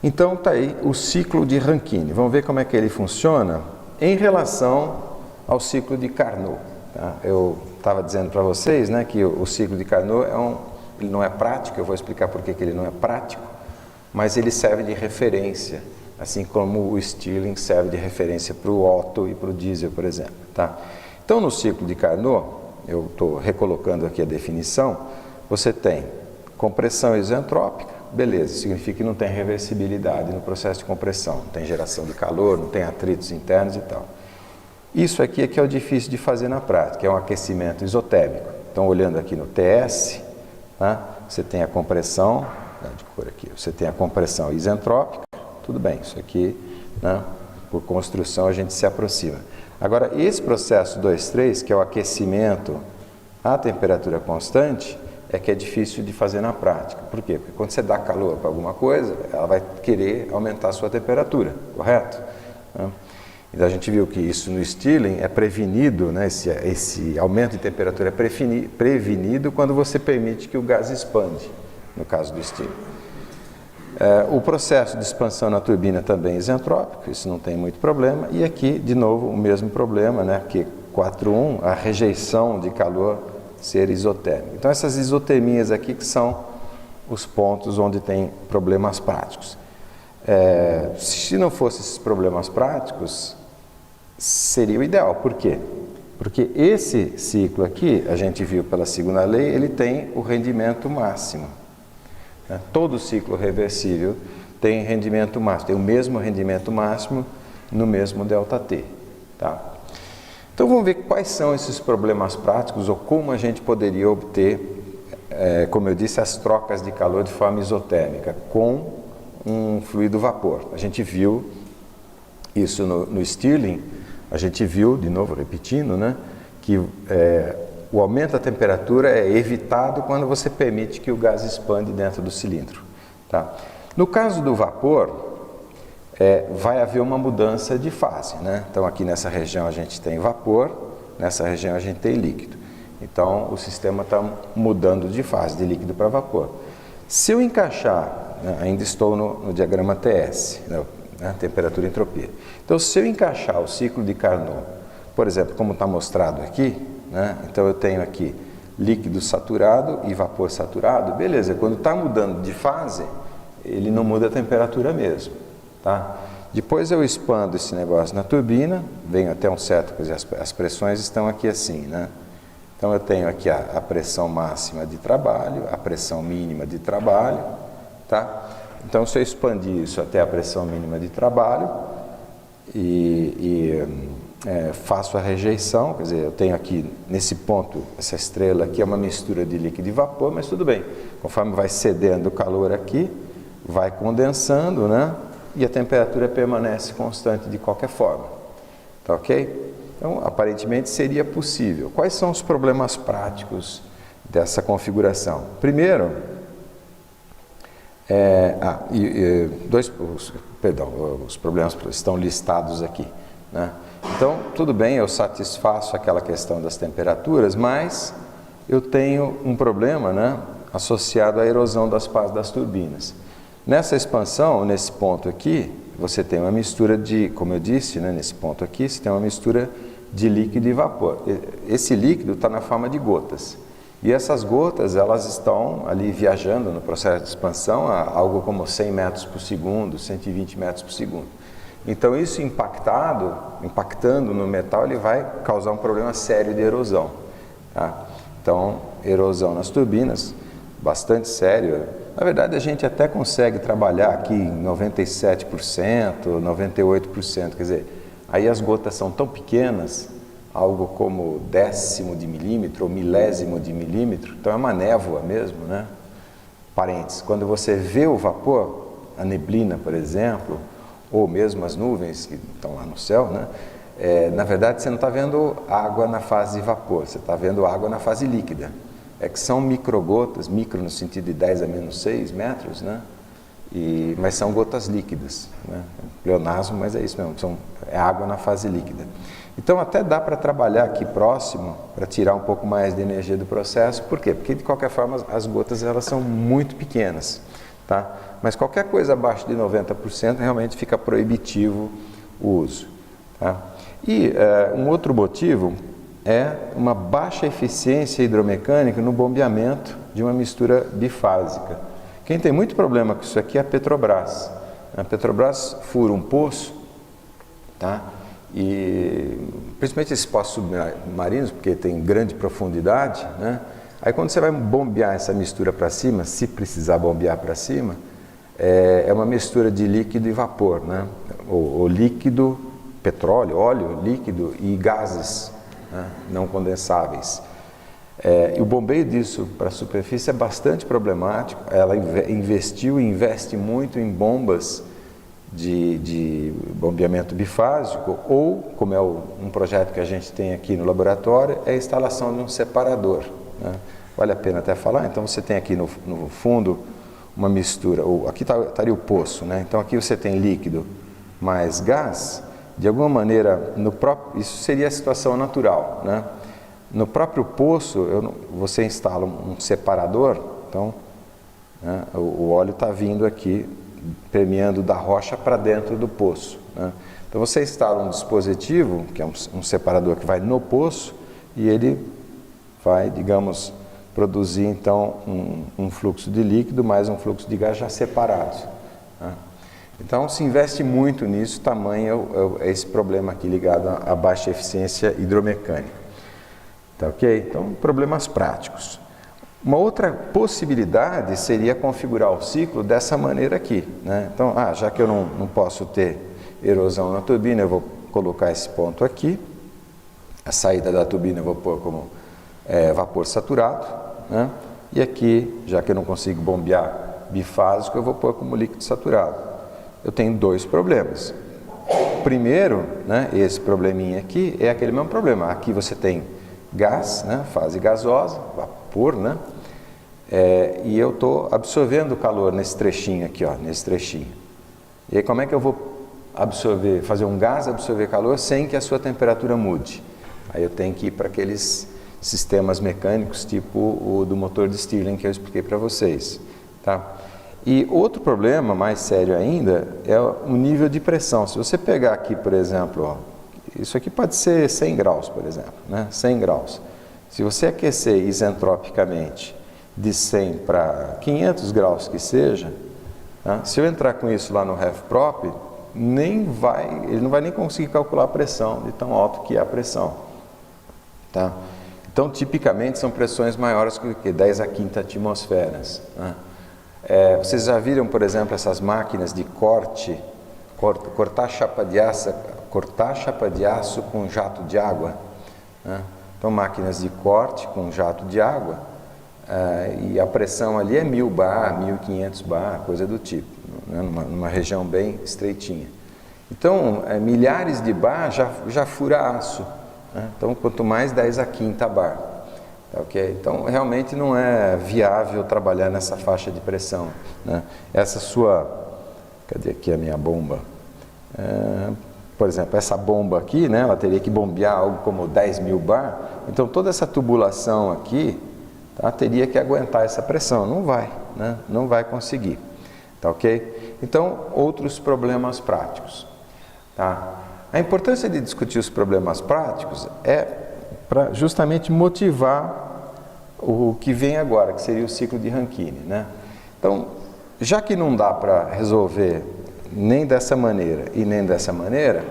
Então está aí o ciclo de Rankine. Vamos ver como é que ele funciona em relação ao ciclo de Carnot. Tá? Eu estava dizendo para vocês, né, que o ciclo de Carnot ele não é prático, eu vou explicar por que ele não é prático, mas ele serve de referência, assim como o Stirling serve de referência para o Otto e para o Diesel, por exemplo. Tá? Então, no ciclo de Carnot, eu estou recolocando aqui a definição, você tem compressão isentrópica, beleza, significa que não tem reversibilidade no processo de compressão, não tem geração de calor, não tem atritos internos e tal. Isso aqui é que é o difícil de fazer na prática, é um aquecimento isotérmico. Então, olhando aqui no TS, tá, você tem a compressão, de cor aqui, você tem a compressão isentrópica, tudo bem, isso aqui, né, por construção a gente se aproxima. Agora, esse processo 2,3, que é o aquecimento a temperatura constante, é que é difícil de fazer na prática. Por quê? Porque quando você dá calor para alguma coisa, ela vai querer aumentar a sua temperatura, correto? Então a gente viu que isso no Stirling é prevenido, né? Esse aumento de temperatura é prevenido quando você permite que o gás expande, no caso do Stirling. O processo de expansão na turbina também é isentrópico, isso não tem muito problema. E aqui, de novo, o mesmo problema, né? Que 4.1, a rejeição de calor ser isotérmico. Então essas isotermias aqui que são os pontos onde tem problemas práticos. Se não fossem esses problemas práticos, seria o ideal. Por quê? Porque esse ciclo aqui, a gente viu pela segunda lei, ele tem o rendimento máximo. Todo ciclo reversível tem rendimento máximo, tem o mesmo rendimento máximo no mesmo ΔT. Tá? Então vamos ver quais são esses problemas práticos ou como a gente poderia obter, como eu disse, as trocas de calor de forma isotérmica com um fluido vapor. A gente viu isso no Stirling, a gente viu, de novo repetindo, né, que o aumento da temperatura é evitado quando você permite que o gás expande dentro do cilindro. Tá? No caso do vapor, vai haver uma mudança de fase. Né? Então aqui nessa região a gente tem vapor, nessa região a gente tem líquido. Então o sistema está mudando de fase, de líquido para vapor. Se eu encaixar, né, ainda estou no diagrama TS, né, temperatura e entropia. Então se eu encaixar o ciclo de Carnot, por exemplo, como está mostrado aqui, né, então eu tenho aqui líquido saturado e vapor saturado, beleza, quando está mudando de fase, ele não muda a temperatura mesmo. Tá? Depois eu expando esse negócio na turbina, venho até um certo, quer dizer, as pressões estão aqui assim, né? Então eu tenho aqui a pressão máxima de trabalho, a pressão mínima de trabalho, tá? Então se eu expandir isso até a pressão mínima de trabalho faço a rejeição, quer dizer, eu tenho aqui nesse ponto, essa estrela aqui é uma mistura de líquido e vapor, mas tudo bem, conforme vai cedendo o calor aqui, vai condensando, né? E a temperatura permanece constante de qualquer forma. Tá ok? Então, aparentemente seria possível. Quais são os problemas práticos dessa configuração? Primeiro, os problemas estão listados aqui. Né? Então, tudo bem, eu satisfaço aquela questão das temperaturas, mas eu tenho um problema, né, associado à erosão das pás das turbinas. Nessa expansão, nesse ponto aqui, você tem uma mistura de, como eu disse, né, nesse ponto aqui, você tem uma mistura de líquido e vapor. Esse líquido está na forma de gotas. E essas gotas, elas estão ali viajando no processo de expansão a algo como 100 metros por segundo, 120 metros por segundo. Então, isso impactando no metal, ele vai causar um problema sério de erosão. Tá? Então, erosão nas turbinas, bastante sério. Na verdade, a gente até consegue trabalhar aqui em 97%, 98%, quer dizer, aí as gotas são tão pequenas, algo como décimo de milímetro ou milésimo de milímetro, então é uma névoa mesmo, né? Parênteses, quando você vê o vapor, a neblina, por exemplo, ou mesmo as nuvens que estão lá no céu, né? Na verdade, você não está vendo água na fase de vapor, você está vendo água na fase líquida. É que são microgotas, micro no sentido de 10 a menos 6 metros, né? Mas são gotas líquidas, né? Pleonasmo, mas é isso mesmo, é água na fase líquida. Então até dá para trabalhar aqui próximo, para tirar um pouco mais de energia do processo. Por quê? Porque de qualquer forma as gotas elas são muito pequenas. tá? Mas qualquer coisa abaixo de 90% realmente fica proibitivo o uso, tá? E um outro motivo é uma baixa eficiência hidromecânica no bombeamento de uma mistura bifásica. Quem tem muito problema com isso aqui é a Petrobras. A Petrobras fura um poço, tá? E principalmente esses poços submarinos, porque tem grande profundidade, né? Aí quando você vai bombear essa mistura para cima, se precisar bombear para cima, é uma mistura de líquido e vapor, né? O líquido, petróleo, óleo, líquido e gases, né? Não condensáveis. E o bombeio disso para a superfície é bastante problemático. Ela investiu e investe muito em bombas de bombeamento bifásico, ou, como é um projeto que a gente tem aqui no laboratório, é a instalação de um separador, né? Vale a pena até falar. Então você tem aqui no fundo uma mistura, ou aqui estaria o poço, né? Então aqui você tem líquido mais gás. De alguma maneira, isso seria a situação natural, né? No próprio poço, você instala um separador, então, né, o óleo está vindo aqui, permeando da rocha para dentro do poço, né? Então você instala um dispositivo, que é um separador que vai no poço, e ele vai, digamos, produzir então um fluxo de líquido mais um fluxo de gás já separados, né? Então se investe muito nisso, tamanho é esse problema aqui ligado à baixa eficiência hidromecânica. Tá ok? Então, problemas práticos. Uma outra possibilidade seria configurar o ciclo dessa maneira aqui, né? Então, já que eu não posso ter erosão na turbina, eu vou colocar esse ponto aqui. A saída da turbina eu vou pôr como vapor saturado, né? E aqui, já que eu não consigo bombear bifásico, eu vou pôr como líquido saturado. Eu tenho dois problemas. Primeiro, né, esse probleminha aqui é aquele mesmo problema. Aqui você tem gás, né, fase gasosa, vapor, né? E eu estou absorvendo o calor nesse trechinho aqui, ó, nesse trechinho. E aí como é que eu vou fazer um gás absorver calor sem que a sua temperatura mude? Aí eu tenho que ir para aqueles sistemas mecânicos tipo o do motor de Stirling que eu expliquei para vocês, tá? E outro problema mais sério ainda é o nível de pressão. Se você pegar aqui, por exemplo, ó, isso aqui pode ser 100 graus, por exemplo, né? 100 graus. Se você aquecer isentropicamente de 100 para 500 graus que seja, tá? Se eu entrar com isso lá no RefProp, ele não vai nem conseguir calcular a pressão de tão alto que é a pressão, tá? Então, tipicamente, são pressões maiores que 10 a quinta atmosferas, né? Vocês já viram, por exemplo, essas máquinas de cortar chapa de aço com jato de água, né? Então, máquinas de corte com jato de água, e a pressão ali é 1000 bar, 1500 bar, coisa do tipo, né? Numa região bem estreitinha. Então, milhares de bar já fura aço, né? Então, quanto mais 10 a quinta bar. Tá, okay? Então, realmente não é viável trabalhar nessa faixa de pressão, né? Cadê aqui a minha bomba? Por exemplo, essa bomba aqui, né, ela teria que bombear algo como 10.000 bar, então toda essa tubulação aqui, tá, teria que aguentar essa pressão, não vai, né? Não vai conseguir, tá ok? Então, outros problemas práticos, tá? A importância de discutir os problemas práticos é para justamente motivar o que vem agora, que seria o ciclo de Rankine, né? Então, já que não dá para resolver nem dessa maneira e nem dessa maneira,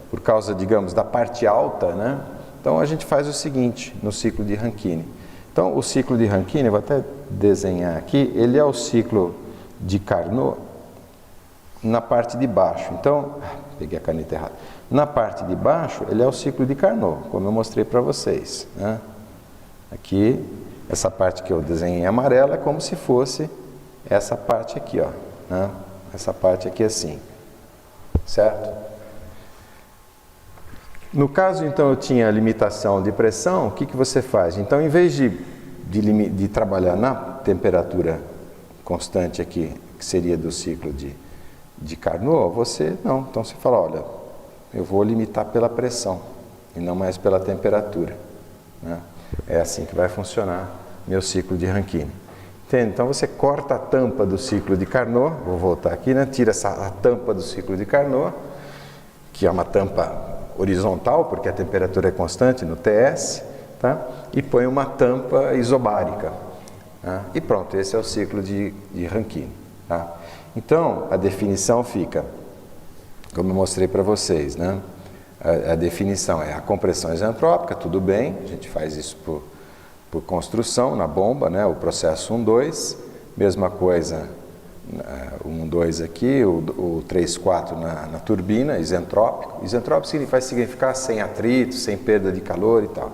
por causa, digamos, da parte alta, né? Então a gente faz o seguinte no ciclo de Rankine. Então o ciclo de Rankine, eu vou até desenhar aqui, ele é o ciclo de Carnot na parte de baixo. Então, peguei a caneta errada. Na parte de baixo, ele é o ciclo de Carnot, como eu mostrei para vocês, né? Aqui, essa parte que eu desenhei em amarelo é como se fosse essa parte aqui, ó, né? Essa parte aqui assim, certo? No caso, então, eu tinha limitação de pressão, o que você faz? Então, em vez de trabalhar na temperatura constante aqui, que seria do ciclo de Carnot, então você fala, olha, eu vou limitar pela pressão e não mais pela temperatura, né? É assim que vai funcionar meu ciclo de Rankine. Entende? Então você corta a tampa do ciclo de Carnot, vou voltar aqui, né? Tira a tampa do ciclo de Carnot, que é uma tampa horizontal, porque a temperatura é constante no TS, tá? E põe uma tampa isobárica. Tá? E pronto, esse é o ciclo de Rankine. Tá? Então, a definição fica, como eu mostrei para vocês, né? A definição é a compressão isentrópica, tudo bem, a gente faz isso por construção na bomba, né? O processo 1,2, mesma coisa, o 1,2 aqui, o 3,4 na turbina, isentrópico. Isentrópico vai significar sem atrito, sem perda de calor e tal.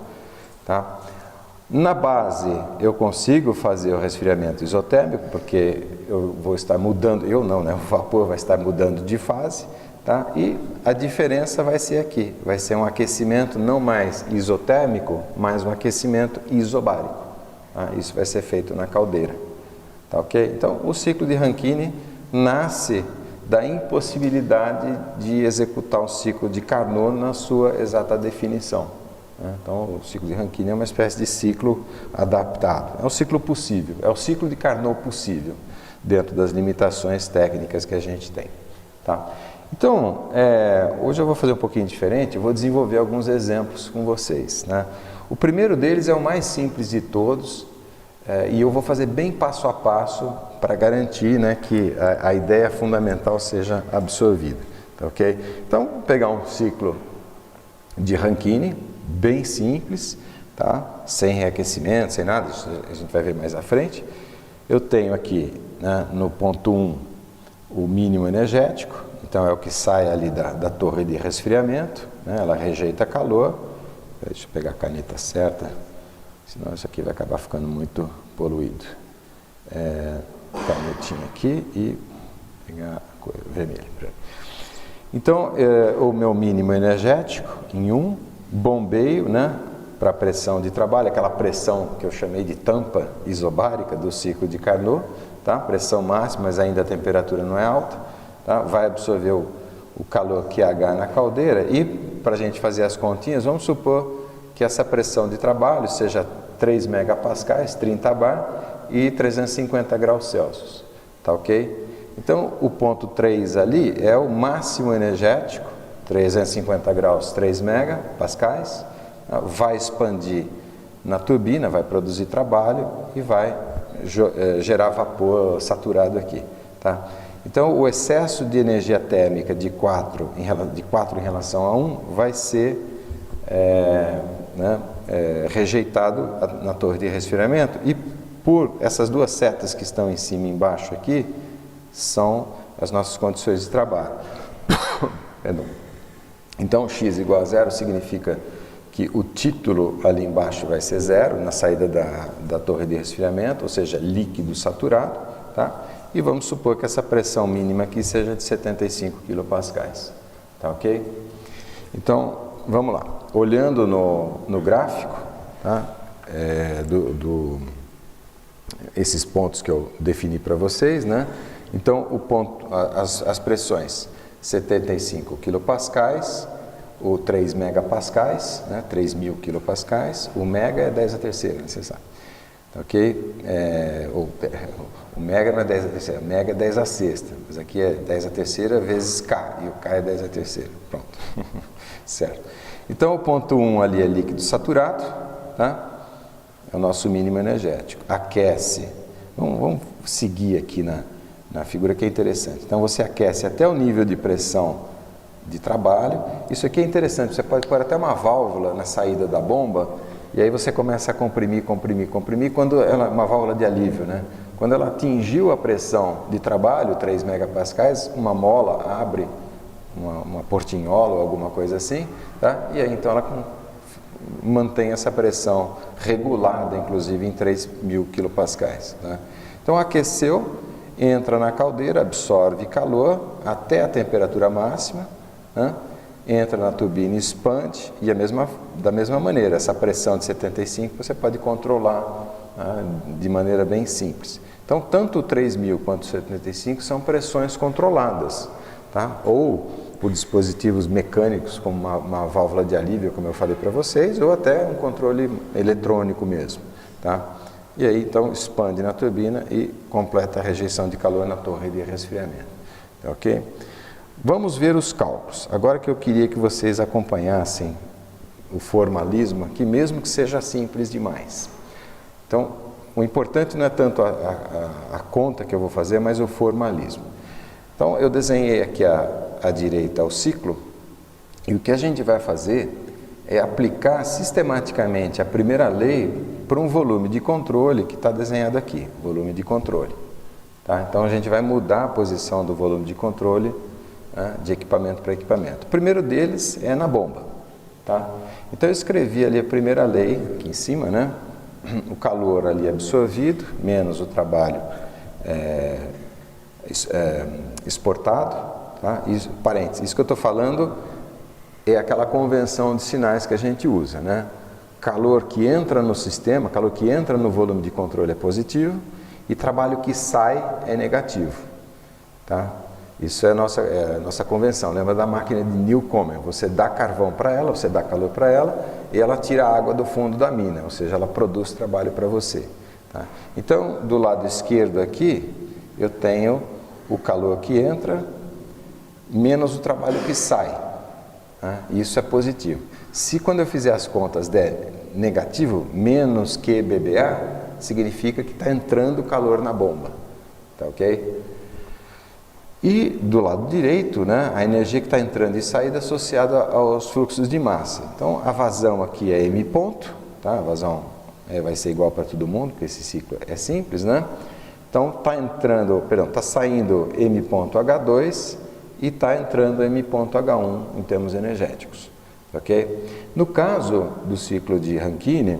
Tá? Na base, eu consigo fazer o resfriamento isotérmico, porque eu vou estar mudando, eu não, né? O vapor vai estar mudando de fase, tá? E a diferença vai ser aqui, vai ser um aquecimento não mais isotérmico, mas um aquecimento isobárico. Tá? Isso vai ser feito na caldeira. Tá, ok? Então, o ciclo de Rankine nasce da impossibilidade de executar o ciclo de Carnot na sua exata definição. Então, o ciclo de Rankine é uma espécie de ciclo adaptado. É um ciclo possível, é o ciclo de Carnot possível, dentro das limitações técnicas que a gente tem. Tá? Então, hoje eu vou fazer um pouquinho diferente, eu vou desenvolver alguns exemplos com vocês. Né? O primeiro deles é o mais simples de todos, e eu vou fazer bem passo a passo para garantir, né, que a ideia fundamental seja absorvida. Tá, ok? Então, vou pegar um ciclo de Rankine, bem simples, tá? Sem reaquecimento, sem nada, isso a gente vai ver mais à frente. Eu tenho aqui, né, no ponto 1 o mínimo energético, então é o que sai ali da torre de resfriamento, né? Ela rejeita calor. Deixa eu pegar a caneta certa, senão isso aqui vai acabar ficando muito poluído. Canetinha aqui e pegar a cor vermelha. Então, o meu mínimo energético em 1, bombeio, né, para a pressão de trabalho, aquela pressão que eu chamei de tampa isobárica do ciclo de Carnot, tá? Pressão máxima, mas ainda a temperatura não é alta, tá? Vai absorver o calor QH na caldeira e, para a gente fazer as continhas, vamos supor que essa pressão de trabalho seja 3 megapascais, 30 bar e 350 graus Celsius, tá ok? Então, o ponto 3 ali é o máximo energético, 350 graus, 3 megapascais, vai expandir na turbina, vai produzir trabalho e vai gerar vapor saturado aqui. Tá? Então, o excesso de energia térmica de 4 em relação a 1 vai ser rejeitado na torre de resfriamento e por essas duas setas que estão em cima e embaixo aqui, são as nossas condições de trabalho. Perdão. Então, x igual a 0 significa que o título ali embaixo vai ser 0, na saída da torre de resfriamento, ou seja, líquido saturado, tá? E vamos supor que essa pressão mínima aqui seja de 75 kPa, tá ok? Então, vamos lá. Olhando no gráfico, tá? Esses pontos que eu defini para vocês, né? Então, as pressões 75 kPa, ou 3 megapascais, né? 3.000 kPa, o mega é 10 a terceira, você sabe. Ok? O mega não é 10 a terceira, o mega é 10 a sexta, mas aqui é 10 a terceira vezes K, e o K é 10 a terceira. Pronto. Certo. Então, o ponto 1 ali é líquido saturado, tá? É o nosso mínimo energético. Aquece. Vamos seguir aqui na figura que é interessante. Então, você aquece até o nível de pressão de trabalho. Isso aqui é interessante, você pode pôr até uma válvula na saída da bomba e aí você começa a comprimir, quando ela, uma válvula de alívio, né? Quando ela atingiu a pressão de trabalho, 3 megapascais, uma mola abre, uma portinhola ou alguma coisa assim, tá? E aí então ela mantém essa pressão regulada, inclusive em 3.000 kPa. Tá? Então aqueceu, entra na caldeira, absorve calor até a temperatura máxima, né? Entra na turbina e expande, e da mesma maneira, essa pressão de 75 você pode controlar, né, de maneira bem simples. Então, tanto o 3.000 quanto o 75 são pressões controladas, tá? Ou por dispositivos mecânicos, como uma válvula de alívio, como eu falei para vocês, ou até um controle eletrônico mesmo. Tá? E aí, então, expande na turbina e completa a rejeição de calor na torre de resfriamento. Ok? Vamos ver os cálculos. Agora que eu queria que vocês acompanhassem o formalismo aqui, mesmo que seja simples demais. Então, o importante não é tanto a conta que eu vou fazer, mas o formalismo. Então, eu desenhei aqui à direita o ciclo, e o que a gente vai fazer é aplicar sistematicamente a primeira lei para um volume de controle que está desenhado aqui, volume de controle. Tá? Então, a gente vai mudar a posição do volume de controle, né, de equipamento para equipamento. O primeiro deles é na bomba. Tá? Então, eu escrevi ali a primeira lei, aqui em cima, né? O calor ali absorvido, menos o trabalho exportado. Tá? Isso, parênteses, isso que eu estou falando é aquela convenção de sinais que a gente usa, né? Calor que entra no sistema, calor que entra no volume de controle é positivo e trabalho que sai é negativo. Tá? Isso é a nossa convenção. Lembra da máquina de Newcomen? Você dá carvão para ela, você dá calor para ela e ela tira a água do fundo da mina, ou seja, ela produz trabalho para você. Tá? Então, do lado esquerdo aqui, eu tenho o calor que entra menos o trabalho que sai. Isso é positivo. Se quando eu fizer as contas der negativo, menos QBBA, significa que está entrando calor na bomba. Tá ok? E do lado direito, né, a energia que está entrando e saindo associada aos fluxos de massa. Então, a vazão aqui é M ponto, tá? A vazão vai ser igual para todo mundo, porque esse ciclo é simples, né? Então, está saindo M ponto H2 e está entrando M ponto H1 em termos energéticos, ok? No caso do ciclo de Rankine,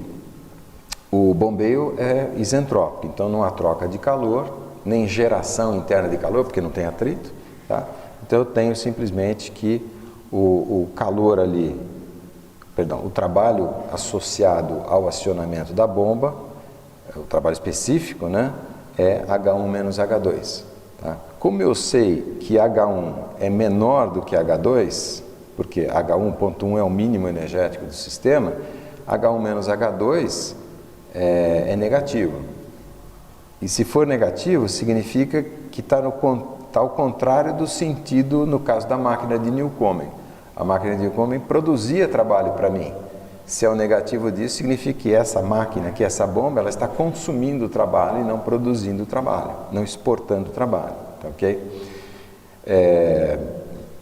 o bombeio é isentrópico, então não há troca de calor, nem geração interna de calor, porque não tem atrito, tá? Então eu tenho simplesmente que o calor ali, o trabalho associado ao acionamento da bomba, o trabalho específico, né, é H1 menos H2. Tá? Como eu sei que H1 é menor do que H2, porque H1.1 é o mínimo energético do sistema, H1 menos H2 é negativo. E se for negativo, significa que está ao contrário do sentido no caso da máquina de Newcomen. A máquina de Newcomen produzia trabalho para mim. Se é o negativo disso, significa que essa máquina, que essa bomba, ela está consumindo o trabalho e não produzindo o trabalho, não exportando o trabalho. Tá, ok?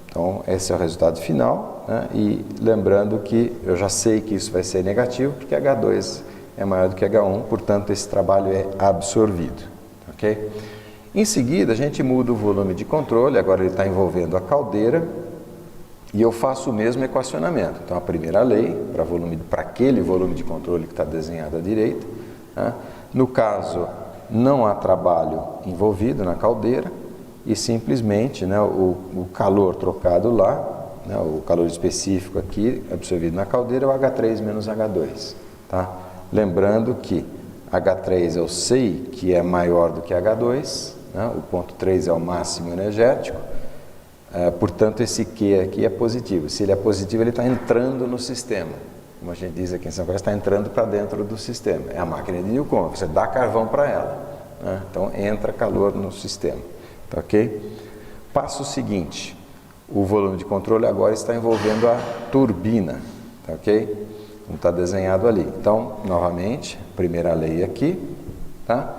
Então, esse é o resultado final. Né? E lembrando que eu já sei que isso vai ser negativo, porque H2 é maior do que H1, portanto, esse trabalho é absorvido. Ok? Em seguida, a gente muda o volume de controle, agora ele está envolvendo a caldeira, e eu faço o mesmo equacionamento. Então, a primeira lei, para aquele volume de controle que está desenhado à direita, né? No caso, não há trabalho envolvido na caldeira, e simplesmente, né, o calor trocado lá, né, o calor específico aqui, absorvido na caldeira, é o H3 menos H2. Tá? Lembrando que H3 eu sei que é maior do que H2, né? O ponto 3 é o máximo energético, portanto esse Q aqui é positivo. Se ele é positivo, ele está entrando no sistema. Como a gente diz aqui em São Carlos, está entrando para dentro do sistema. É a máquina de Newcomen, você dá carvão para ela. Né? Então entra calor no sistema. Tá, ok? Passo seguinte, o volume de controle agora está envolvendo a turbina. Tá, ok? Como está desenhado ali. Então, novamente, primeira lei aqui, tá?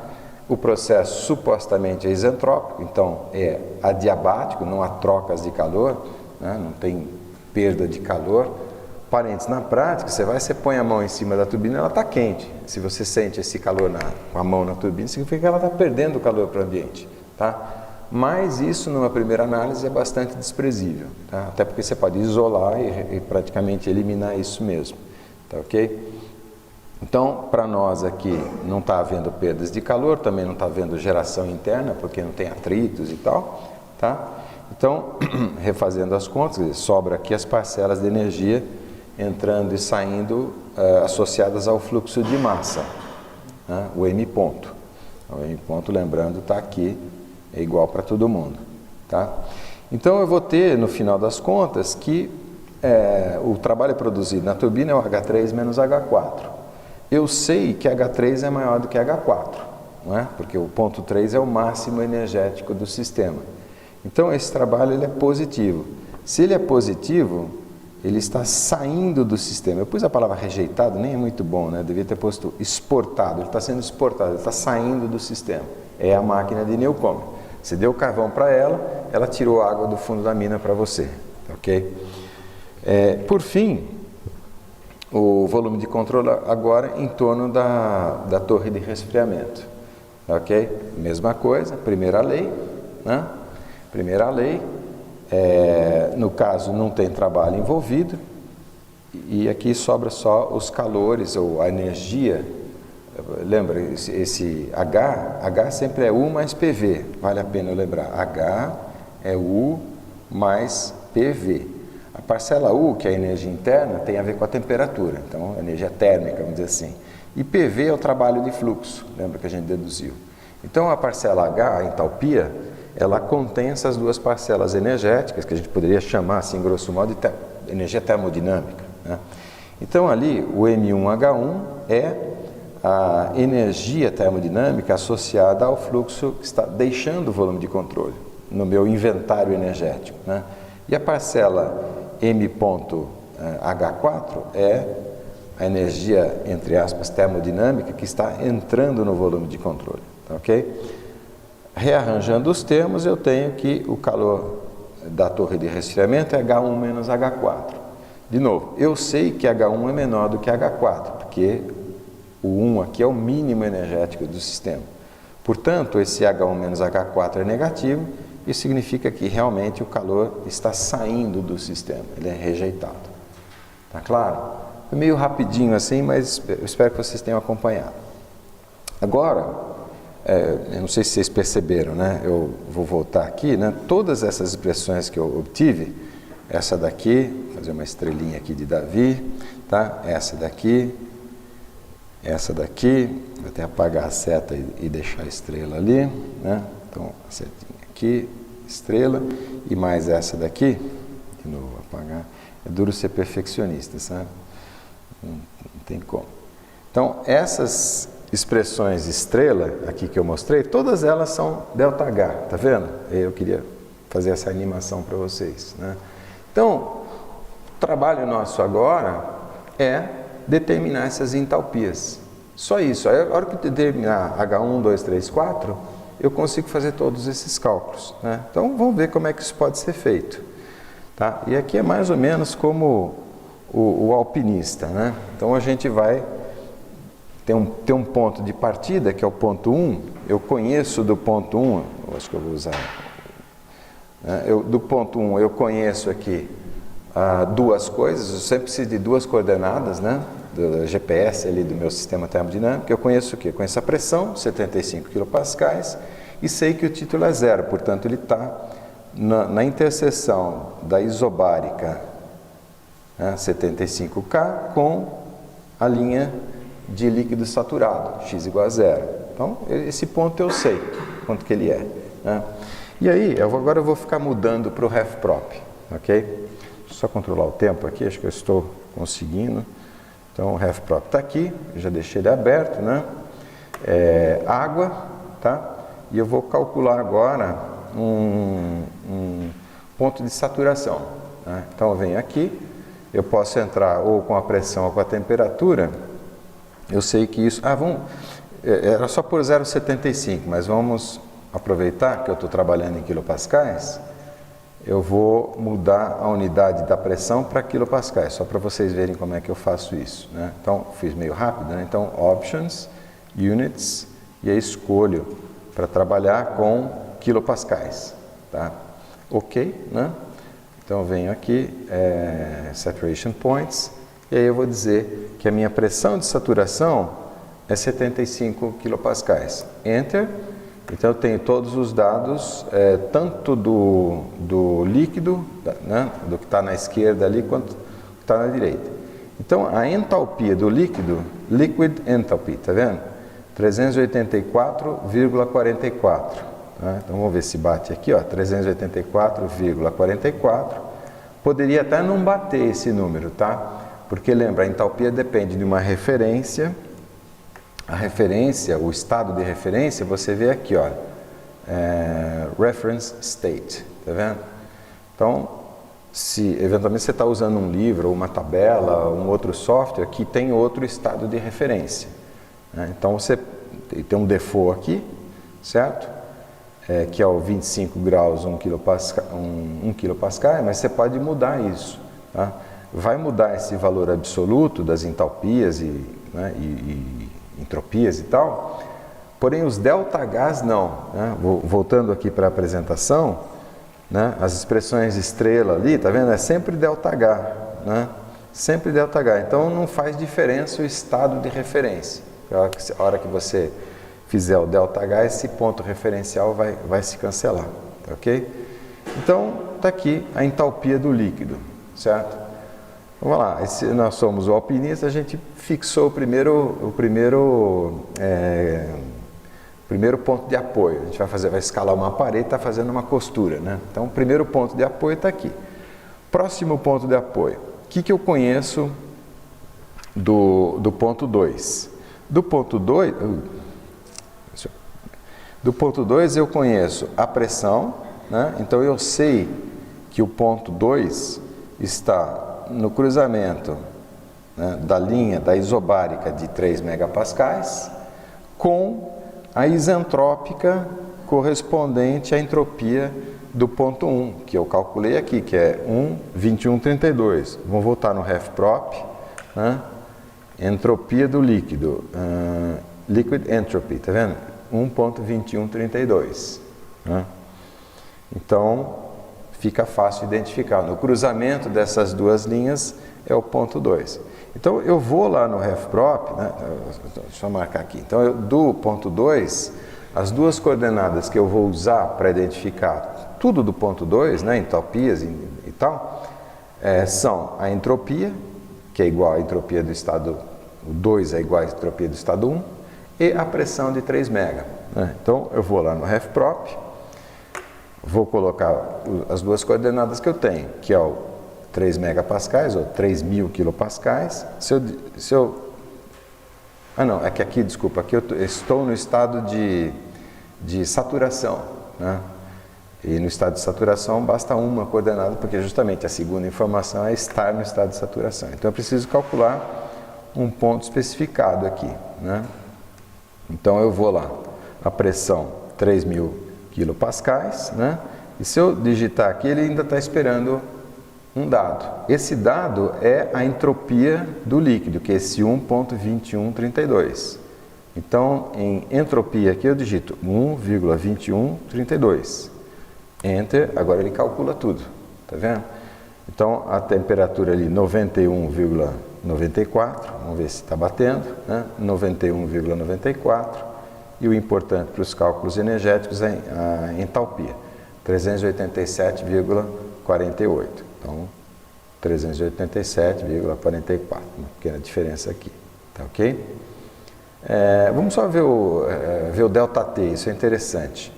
O processo supostamente é isentrópico, então é adiabático, não há trocas de calor, né? Não tem perda de calor. Parênteses, na prática, você põe a mão em cima da turbina, ela está quente. Se você sente esse calor com a mão na turbina, significa que ela está perdendo calor para o ambiente, tá? Mas isso, numa primeira análise, é bastante desprezível, tá? Até porque você pode isolar e praticamente eliminar isso mesmo. Tá, ok? Então, para nós aqui não está havendo perdas de calor, também não está havendo geração interna, porque não tem atritos e tal, tá? Então, refazendo as contas, sobra aqui as parcelas de energia entrando e saindo associadas ao fluxo de massa, né? O M ponto. O M ponto, lembrando, está aqui, é igual para todo mundo, tá? Então, eu vou ter, no final das contas, que o trabalho produzido na turbina é o H3 menos H4. eu sei que H3 é maior do que H4, não é? Porque o ponto 3 é o máximo energético do sistema. Então esse trabalho ele é positivo. Se ele é positivo, ele está saindo do sistema. Eu pus a palavra rejeitado, nem é muito bom, né? Devia ter posto exportado. Ele está sendo exportado, ele está saindo do sistema. É a máquina de Newcomen. Você deu carvão para ela, ela tirou água do fundo da mina para você, ok? Por fim, o volume de controle agora em torno da torre de resfriamento, ok? Mesma coisa, primeira lei, né? Primeira lei, no caso não tem trabalho envolvido, e aqui sobra só os calores ou a energia. Lembra, esse H sempre é U mais PV, vale a pena lembrar, H é U mais PV. A parcela U, que é a energia interna, tem a ver com a temperatura, então energia térmica, vamos dizer assim. E PV é o trabalho de fluxo, lembra que a gente deduziu. Então a parcela H, a entalpia, ela contém essas duas parcelas energéticas, que a gente poderia chamar, assim, grosso modo, de energia termodinâmica, né? Então ali, o M1H1 é a energia termodinâmica associada ao fluxo que está deixando o volume de controle, no meu inventário energético, né? E a parcela M.H4 é a energia, entre aspas, termodinâmica que está entrando no volume de controle, ok? Rearranjando os termos, eu tenho que o calor da torre de resfriamento é H1 menos H4. De novo, eu sei que H1 é menor do que H4, porque o 1 aqui é o mínimo energético do sistema. Portanto, esse H1 menos H4 é negativo, isso significa que realmente o calor está saindo do sistema, ele é rejeitado. Tá claro? Foi meio rapidinho assim, mas eu espero que vocês tenham acompanhado. Agora, eu não sei se vocês perceberam, né? Eu vou voltar aqui, né? Todas essas expressões que eu obtive, essa daqui, fazer uma estrelinha aqui de Davi, tá? Essa daqui, vou até apagar a seta e deixar a estrela ali, né? Então, a setinha aqui, estrela, e mais essa daqui, de novo, apagar. É duro ser perfeccionista, sabe? Não tem como. Então, essas expressões estrela, aqui que eu mostrei, todas elas são ΔH, tá vendo? Eu queria fazer essa animação para vocês, né? Então, o trabalho nosso agora é determinar essas entalpias. Só isso. Aí, a hora que eu determinar H1, 2, 3, 4, eu consigo fazer todos esses cálculos, né? Então, vamos ver como é que isso pode ser feito, tá? E aqui é mais ou menos como o alpinista, né? Então, a gente vai ter um ponto de partida, que é o ponto 1, eu conheço do ponto 1, eu acho que eu vou usar, né? Do ponto 1 eu conheço aqui duas coisas, eu sempre preciso de duas coordenadas, né? Do GPS ali do meu sistema termodinâmico. Eu conheço o quê? Eu conheço a pressão, 75 kPa, e sei que o título é zero, portanto ele está na interseção da isobárica, né? 75K com a linha de líquido saturado, x igual a zero. Então, esse ponto eu sei quanto que ele é, né? E aí, agora eu vou ficar mudando para o RefProp, ok? Deixa eu só controlar o tempo aqui, acho que eu estou conseguindo. Então, o RefProp está aqui, eu já deixei ele aberto, né? Água, tá? E eu vou calcular agora um ponto de saturação, né? Então, eu venho aqui, eu posso entrar ou com a pressão ou com a temperatura. Eu sei que isso... era só por 0,75, mas vamos aproveitar que eu estou trabalhando em quilopascais. Eu vou mudar a unidade da pressão para quilopascais, só para vocês verem como é que eu faço isso, né? Então, fiz meio rápido, né? Então, Options, Units, e aí escolho para trabalhar com quilopascais, tá? Ok, né? Então, eu venho aqui, Saturation Points, e aí eu vou dizer que a minha pressão de saturação é 75 kPa. Enter. Então eu tenho todos os dados, tanto do líquido, né, do que está na esquerda ali, quanto do que está na direita. Então a entalpia do líquido, liquid enthalpy, tá vendo? 384,44. Tá? Então vamos ver se bate aqui, ó, 384,44. Poderia até não bater esse número, tá? Porque lembra, a entalpia depende de uma referência a referência, o estado de referência, você vê aqui, olha, reference state, tá vendo? Então, se eventualmente você está usando um livro, ou uma tabela, um outro software, que tem outro estado de referência, né? Então, você tem um default aqui, certo? Que é o 25 graus, 1 kPa, mas você pode mudar isso, tá? Vai mudar esse valor absoluto das entalpias né, e entropias e tal, porém os ΔHs não, né? Voltando aqui para a apresentação, né? As expressões estrela ali, tá vendo? É sempre ΔH, né? Sempre ΔH, então não faz diferença o estado de referência. A hora que você fizer o ΔH, esse ponto referencial vai se cancelar, tá, ok? Então, está aqui a entalpia do líquido, certo? Vamos lá, nós somos o alpinista, a gente fixou o primeiro ponto de apoio. A gente vai escalar uma parede e está fazendo uma costura, né? Então, o primeiro ponto de apoio está aqui. Próximo ponto de apoio. O que eu conheço do ponto 2? Do ponto 2 eu conheço a pressão, né? Então eu sei que o ponto 2 está no cruzamento, né, da linha da isobárica de 3 megapascais com a isentrópica correspondente à entropia do ponto 1, que eu calculei aqui, que é 1,2132. Vamos voltar no RefProp, né? Entropia do líquido, liquid entropy, tá vendo? 1,2132, né? Então, fica fácil identificar. No cruzamento dessas duas linhas é o ponto 2. Então, eu vou lá no RefProp, né? Deixa eu marcar aqui. Então, do ponto 2, as duas coordenadas que eu vou usar para identificar tudo do ponto 2, né? Entalpias e tal, são a entropia, que é igual à entropia do estado, o 2 é igual à entropia do estado 1, e a pressão de 3 mega, né? Então, eu vou lá no RefProp, vou colocar as duas coordenadas que eu tenho, que é o 3 megapascais, ou 3.000 quilopascais. É que aqui, desculpa, aqui eu estou no estado de saturação, né? E no estado de saturação basta uma coordenada, porque justamente a segunda informação é estar no estado de saturação. Então eu preciso calcular um ponto especificado aqui, né? Então eu vou lá, a pressão 3.000 quilopascais, né? E se eu digitar aqui, ele ainda está esperando um dado. Esse dado é a entropia do líquido, que é esse 1,2132. Então, em entropia aqui eu digito 1,2132. Enter, agora ele calcula tudo, tá vendo? Então, a temperatura ali 91,94, vamos ver se está batendo, né? 91,94. E o importante para os cálculos energéticos é a entalpia, 387,48. Então, 387,44, uma pequena diferença aqui, tá ok? Vamos só ver o ΔT, isso é interessante,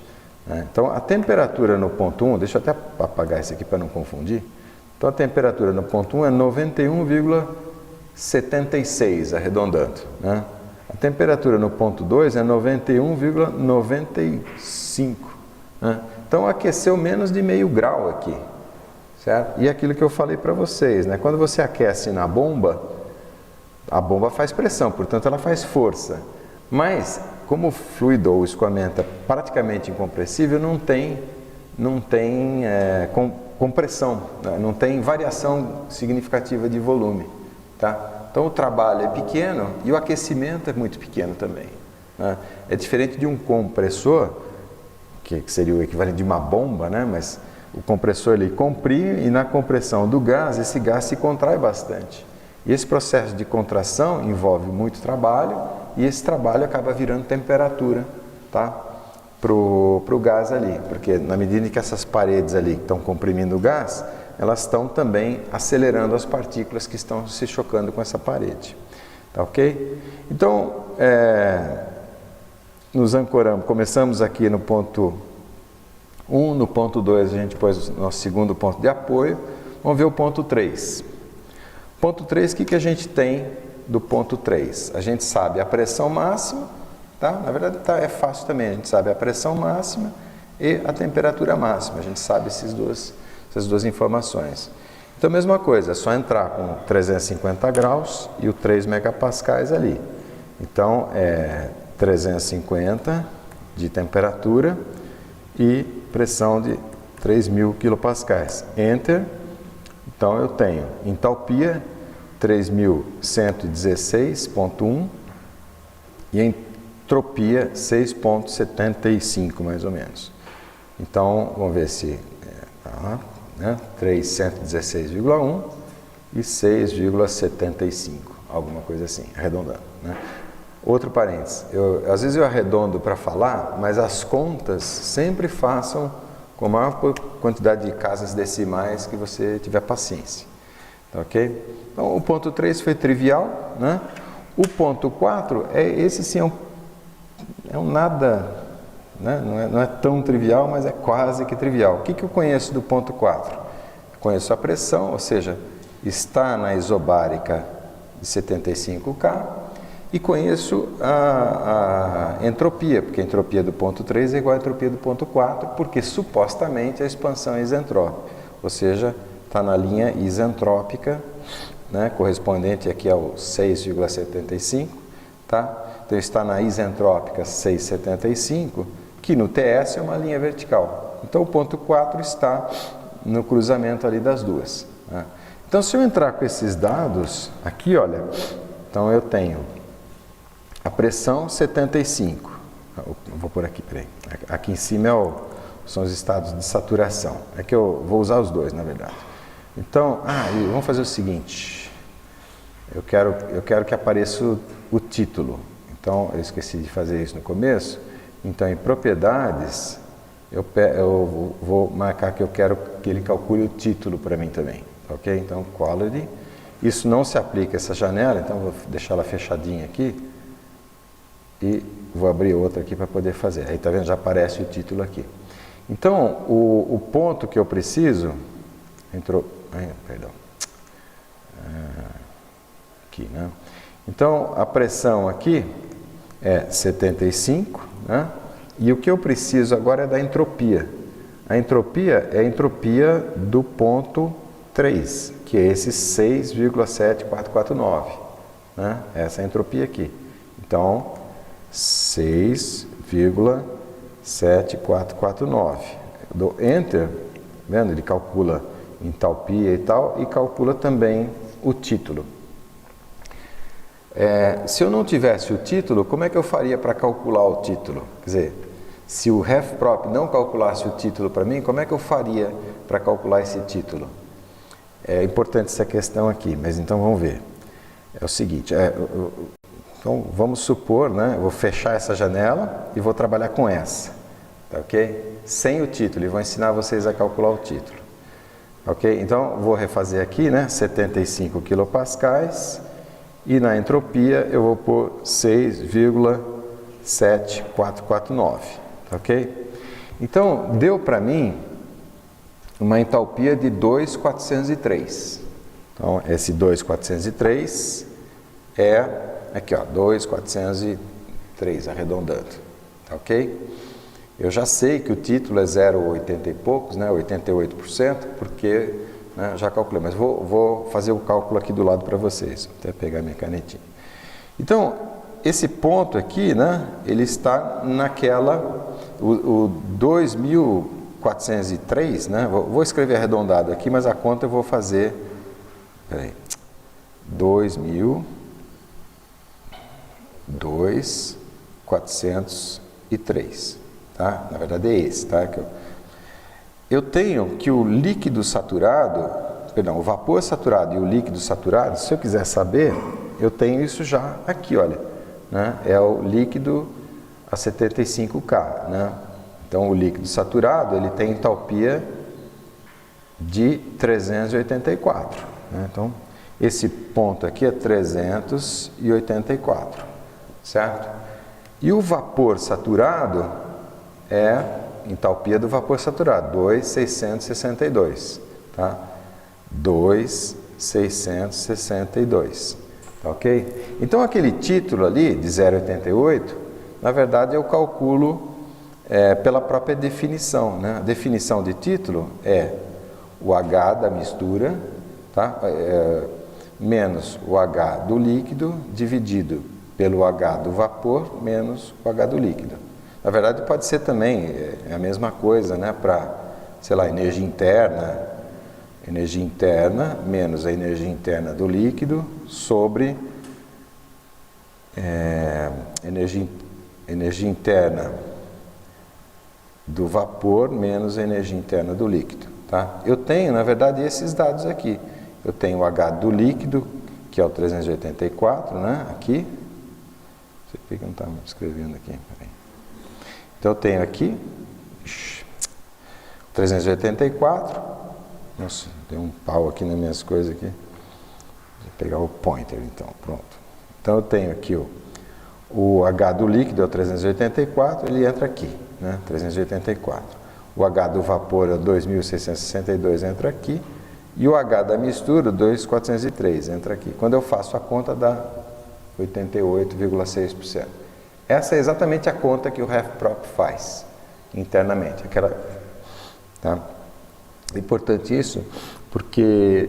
né? Então, a temperatura no ponto 1, deixa eu até apagar isso aqui para não confundir. Então, a temperatura no ponto 1 é 91,76, arredondando, né? A temperatura no ponto 2 é 91,95, né? Então, aqueceu menos de meio grau aqui, certo? E aquilo que eu falei para vocês, né? Quando você aquece na bomba, a bomba faz pressão, portanto, ela faz força. Mas, como o fluido ou o escoamento é praticamente incompressível, não tem compressão, né? Não tem variação significativa de volume, tá? Então, o trabalho é pequeno e o aquecimento é muito pequeno também, né? É diferente de um compressor, que seria o equivalente de uma bomba, né? Mas o compressor ele comprime e na compressão do gás, esse gás se contrai bastante. E esse processo de contração envolve muito trabalho e esse trabalho acaba virando temperatura, tá? Pro gás ali, porque na medida que essas paredes ali estão comprimindo o gás, elas estão também acelerando as partículas que estão se chocando com essa parede, tá ok? Então, nos ancoramos, começamos aqui no ponto 1, no ponto 2 a gente pôs o nosso segundo ponto de apoio, vamos ver o ponto 3. Ponto 3, o que a gente tem do ponto 3? A gente sabe a pressão máxima, tá? Na verdade é fácil também, a gente sabe a pressão máxima e a temperatura máxima, a gente sabe essas duas informações. Então, mesma coisa, é só entrar com 350 graus e o 3 megapascais ali. Então, é 350 de temperatura e pressão de 3.000 quilopascais. Enter. Então, eu tenho entalpia 3.116,1 e entropia 6,75 mais ou menos. Então, vamos ver se... né? 316,1 e 6,75, alguma coisa assim, arredondando, né? Outro parênteses, às vezes eu arredondo para falar, mas as contas sempre façam com a maior quantidade de casas decimais que você tiver paciência, tá, ok? Então, o ponto 3 foi trivial, né? O ponto 4, esse sim é um nada... né? Não é tão trivial, mas é quase que trivial. O que eu conheço do ponto 4? Conheço a pressão, ou seja, está na isobárica de 75K, e conheço a entropia, porque a entropia do ponto 3 é igual à entropia do ponto 4, porque supostamente a expansão é isentrópica, ou seja, está na linha isentrópica, né? Correspondente aqui ao 6,75, tá? Então está na isentrópica 6,75, que no TS é uma linha vertical. Então o ponto 4 está no cruzamento ali das duas, né? Então, se eu entrar com esses dados aqui, olha, então eu tenho a pressão 75, eu vou por aqui, peraí, aqui em cima são os estados de saturação, é que eu vou usar os dois, na verdade. Então, vamos fazer o seguinte, eu quero que apareça o título. Então, eu esqueci de fazer isso no começo. Então, em propriedades, eu vou marcar que eu quero que ele calcule o título para mim também, ok? Então, quality. Isso não se aplica a essa janela, então vou deixar ela fechadinha aqui e vou abrir outra aqui para poder fazer. Aí, tá vendo? Já aparece o título aqui. Então, o ponto que eu preciso... Perdão. Aqui, né? Então, a pressão aqui é 75, né? E o que eu preciso agora é da entropia. A entropia é a entropia do ponto 3, que é esse 6,7449, né? Essa é a entropia aqui. Então, 6,7449. Eu dou Enter, vendo? Ele calcula entalpia e tal, e calcula também o título. Se eu não tivesse o título, como é que eu faria para calcular o título? Quer dizer, se o RefProp não calculasse o título para mim, como é que eu faria para calcular esse título? É importante essa questão aqui, mas então vamos ver. É o seguinte, então vamos supor, né, eu vou fechar essa janela e vou trabalhar com essa, tá, ok? Sem o título, e vou ensinar vocês a calcular o título. Ok? Então, vou refazer aqui, né, 75 quilopascais. E na entropia eu vou pôr 6,7449, ok? Então, deu para mim uma entalpia de 2,403. Então, esse 2,403 é, aqui ó, 2,403, arredondando, ok? Eu já sei que o título é 0,80 e poucos, né, 88%, porque... né, já calculei, mas vou fazer o cálculo aqui do lado para vocês. Vou até pegar minha canetinha. Então, esse ponto aqui, né, ele está naquela... O 2.403, né, vou escrever arredondado aqui, mas a conta eu vou fazer... Peraí. 2.403, tá? Na verdade é esse, tá? Eu tenho que o líquido saturado, perdão, o vapor saturado e o líquido saturado, se eu quiser saber, eu tenho isso já aqui, olha, né? É o líquido a 75K, né? Então, o líquido saturado, ele tem entalpia de 384, né? Então, esse ponto aqui é 384, certo? E o vapor saturado é entalpia do vapor saturado, 2.662, tá? 2.662, Ok? Então aquele título ali de 0,88, na verdade eu calculo pela própria definição, né? A definição de título é o H da mistura, tá? Menos o H do líquido dividido pelo H do vapor menos o H do líquido. Na verdade pode ser também a mesma coisa, né? Para, sei lá, energia interna menos a energia interna do líquido sobre energia interna do vapor menos a energia interna do líquido, tá? Eu tenho, na verdade, esses dados aqui. Eu tenho o H do líquido, que é o 384, né? Aqui. Não sei por que não está escrevendo aqui. Peraí. Então eu tenho aqui 384. Nossa, deu um pau aqui nas minhas coisas aqui. Vou pegar o pointer então, pronto. Então eu tenho aqui o H do líquido é o 384, ele entra aqui, né? 384. O H do vapor é o 2662, entra aqui. E o H da mistura, 2.403, entra aqui. Quando eu faço a conta, dá 88,6%. Essa é exatamente a conta que o RefProp faz internamente. Tá? É importante isso, porque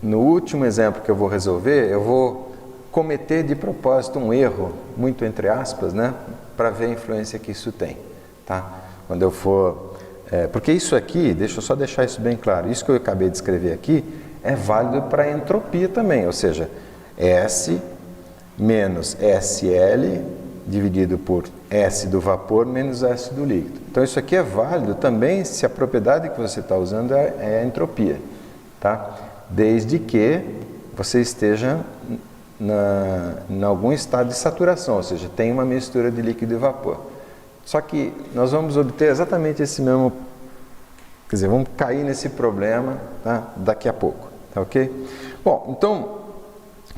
no último exemplo que eu vou resolver, eu vou cometer de propósito um erro, muito entre aspas, né? Para ver a influência que isso tem. Tá? Quando eu for... porque isso aqui, deixa eu só deixar isso bem claro, isso que eu acabei de escrever aqui é válido para a entropia também, ou seja, S menos SL dividido por S do vapor menos S do líquido. Então isso aqui é válido também se a propriedade que você está usando é a entropia, tá? Desde que você esteja em algum estado de saturação, ou seja, tem uma mistura de líquido e vapor. Só que nós vamos obter exatamente esse mesmo, quer dizer, vamos cair nesse problema, tá? Daqui a pouco, tá ok? Bom, então,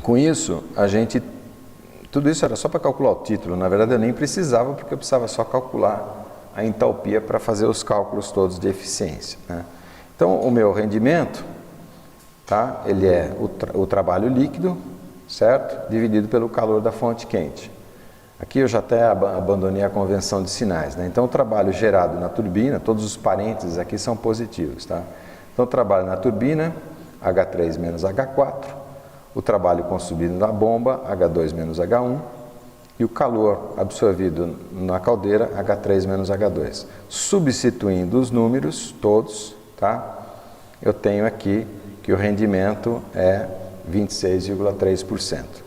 com isso, tudo isso era só para calcular o título, na verdade eu nem precisava, porque eu precisava só calcular a entalpia para fazer os cálculos todos de eficiência, né? Então, o meu rendimento, tá? Ele é o trabalho líquido, certo? Dividido pelo calor da fonte quente. Aqui eu já até abandonei a convenção de sinais, né? Então o trabalho gerado na turbina, todos os parênteses aqui são positivos, tá? Então o trabalho na turbina, H3 menos H4, o trabalho consumido na bomba, H2 menos H1, e o calor absorvido na caldeira, H3 menos H2. Substituindo os números todos, tá? Eu tenho aqui que o rendimento é 26,3%.